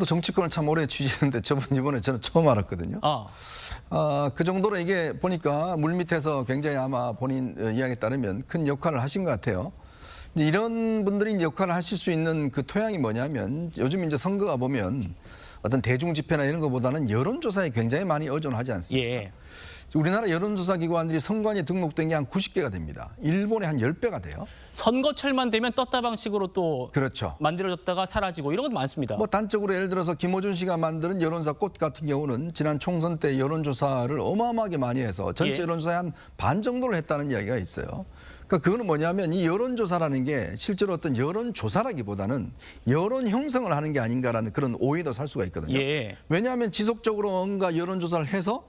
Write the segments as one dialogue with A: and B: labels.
A: 또 정치권을 참 오래 취재했는데 이번에 저는 처음 알았거든요. 그 정도로 이게 보니까 물밑에서 굉장히 아마 본인 이야기에 따르면 큰 역할을 하신 것 같아요. 이제 이런 분들이 이제 역할을 하실 수 있는 그 토양이 뭐냐면 요즘 이제 선거가 보면 어떤 대중 집회나 이런 것보다는 여론조사에 굉장히 많이 의존하지 않습니까?
B: 예.
A: 우리나라 여론조사 기관들이 선관위에 등록된 게 한 90개가 됩니다. 일본의 한 10배가 돼요.
B: 선거철만 되면 떴다 방식으로 또
A: 그렇죠.
B: 만들어졌다가 사라지고 이런 건 많습니다.
A: 뭐 단적으로 예를 들어서 김어준 씨가 만드는 여론사 꽃 같은 경우는 지난 총선 때 여론조사를 어마어마하게 많이 해서 전체
B: 예.
A: 여론조사의 한 반 정도를 했다는 이야기가 있어요. 그러니까 그거는 뭐냐면 이 여론조사라는 게 실제로 어떤 여론조사라기보다는 여론 형성을 하는 게 아닌가라는 그런 오해도 살 수가 있거든요.
B: 예.
A: 왜냐하면 지속적으로 뭔가 여론조사를 해서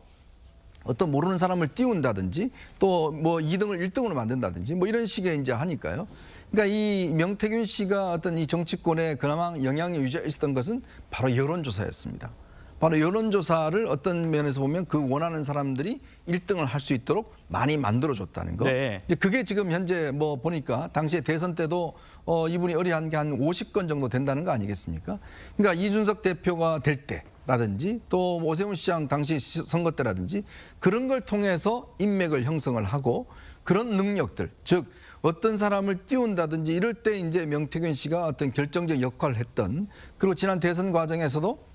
A: 어떤 모르는 사람을 띄운다든지 또 뭐 2등을 1등으로 만든다든지 뭐 이런 식의 이제 하니까요. 그러니까 이 명태균 씨가 어떤 이 정치권에 그나마 영향력 유지가 있었던 것은 바로 여론조사였습니다. 바로 여론조사를 어떤 면에서 보면 그 원하는 사람들이 1등을 할 수 있도록 많이 만들어줬다는 거.
B: 네.
A: 이제 그게 지금 현재 뭐 보니까 당시에 대선 때도 이분이 의뢰한 게 한 50건 정도 된다는 거 아니겠습니까? 그러니까 이준석 대표가 될 때. 라든지 또 오세훈 시장 당시 선거 때라든지 그런 걸 통해서 인맥을 형성을 하고 그런 능력들, 즉 어떤 사람을 띄운다든지 이럴 때 이제 명태균 씨가 어떤 결정적 역할을 했던, 그리고 지난 대선 과정에서도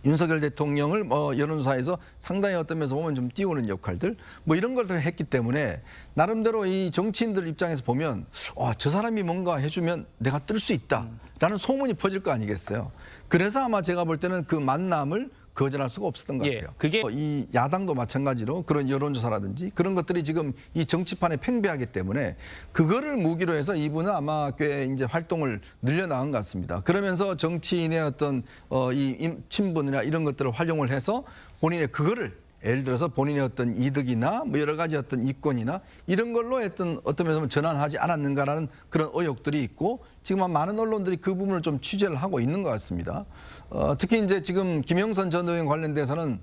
A: 윤석열 대통령을 여론조사에서 상당히 어떤 면에서 보면 좀 띄우는 역할들 뭐 이런 것들을 했기 때문에 나름대로 이 정치인들 입장에서 보면 저 사람이 뭔가 해주면 내가 뜰 수 있다라는 소문이 퍼질 거 아니겠어요. 그래서 아마 제가 볼 때는 그 만남을 거절할 수가 없었던 것 같아요.
B: 그게
A: 이 야당도 마찬가지로 그런 여론조사라든지 그런 것들이 지금 이 정치판에 팽배하기 때문에 그거를 무기로 해서 이분은 아마 꽤 이제 활동을 늘려나간 것 같습니다. 그러면서 정치인의 어떤 이 친분이나 이런 것들을 활용을 해서 본인의 그거를 예를 들어서 본인의 어떤 이득이나 뭐 여러 가지 어떤 이권이나 이런 걸로 어떤 면에서 전환하지 않았는가라는 그런 의혹들이 있고 지금 많은 언론들이 그 부분을 좀 취재를 하고 있는 것 같습니다. 특히 이제 지금 김영선 전 의원 관련돼서는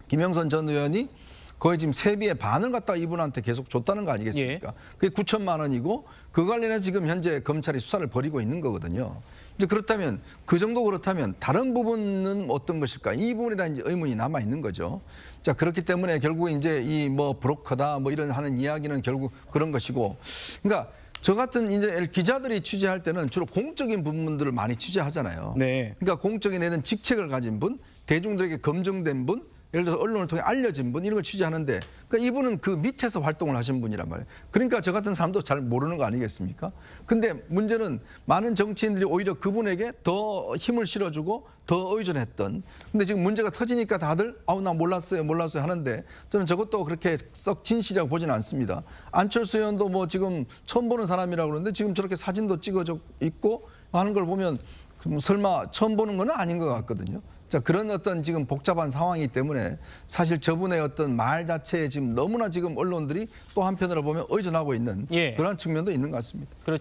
A: 김영선 전 의원이 거의 지금 세비의 반을 갖다가 이분한테 계속 줬다는 거 아니겠습니까?
B: 예.
A: 그게 9천만 원이고 그 관련해서 지금 현재 검찰이 수사를 벌이고 있는 거거든요. 이제 그렇다면 그 정도 그렇다면 다른 부분은 어떤 것일까? 이 부분에 대한 이제 의문이 남아 있는 거죠. 자, 그렇기 때문에 결국 이제 이 뭐 브로커다 뭐 이런 하는 이야기는 결국 그런 것이고, 그러니까 저 같은 이제 기자들이 취재할 때는 주로 공적인 부분들을 많이 취재하잖아요.
B: 네.
A: 그러니까 공적인 내는 직책을 가진 분, 대중들에게 검증된 분, 예를 들어서 언론을 통해 알려진 분 이런 걸 취재하는데 그러니까 이분은 그 밑에서 활동을 하신 분이란 말이에요. 그러니까 저 같은 사람도 잘 모르는 거 아니겠습니까? 근데 문제는 많은 정치인들이 오히려 그분에게 더 힘을 실어주고 더 의존했던, 근데 지금 문제가 터지니까 다들 나 몰랐어요 하는데 저는 저것도 그렇게 썩 진실이라고 보지는 않습니다. 안철수 의원도 뭐 지금 처음 보는 사람이라고 그러는데 지금 저렇게 사진도 찍어져 있고 하는 걸 보면 설마 처음 보는 건 아닌 것 같거든요. 자, 그런 어떤 지금 복잡한 상황이기 때문에 사실 저분의 어떤 말 자체에 지금 너무나 지금 언론들이 또 한편으로 보면 의존하고 있는 그런 측면도 있는 것 같습니다.
B: 그렇죠.